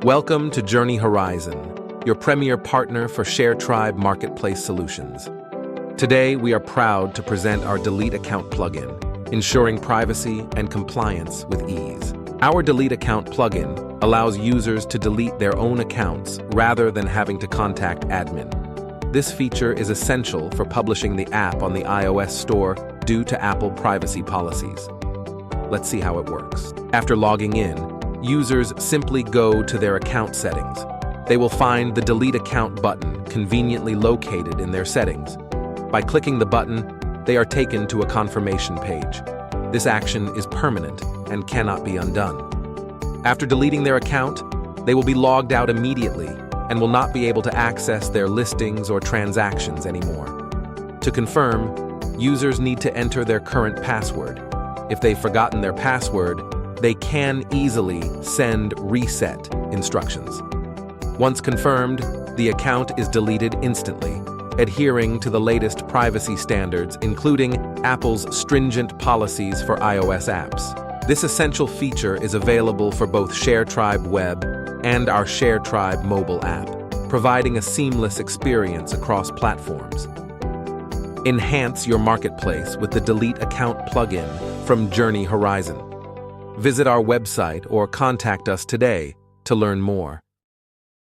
Welcome to Journeyhorizon, your premier partner for Sharetribe marketplace solutions. Today, we are proud to present our Delete Account plugin, ensuring privacy and compliance with ease. Our Delete Account plugin allows users to delete their own accounts rather than having to contact admin. This feature is essential for publishing the app on the iOS store due to Apple privacy policies. Let's see how it works. After logging in, users simply go to their account settings. They will find the Delete Account button conveniently located in their settings. By clicking the button, they are taken to a confirmation page. This action is permanent and cannot be undone. After deleting their account, they will be logged out immediately and will not be able to access their listings or transactions anymore. To confirm, users need to enter their current password. If they've forgotten their password, they can easily send reset instructions. Once confirmed, the account is deleted instantly, adhering to the latest privacy standards, including Apple's stringent policies for iOS apps. This essential feature is available for both Sharetribe Web and our Sharetribe mobile app, providing a seamless experience across platforms. Enhance your marketplace with the Delete Account plugin from Journeyhorizon. Visit our website or contact us today to learn more.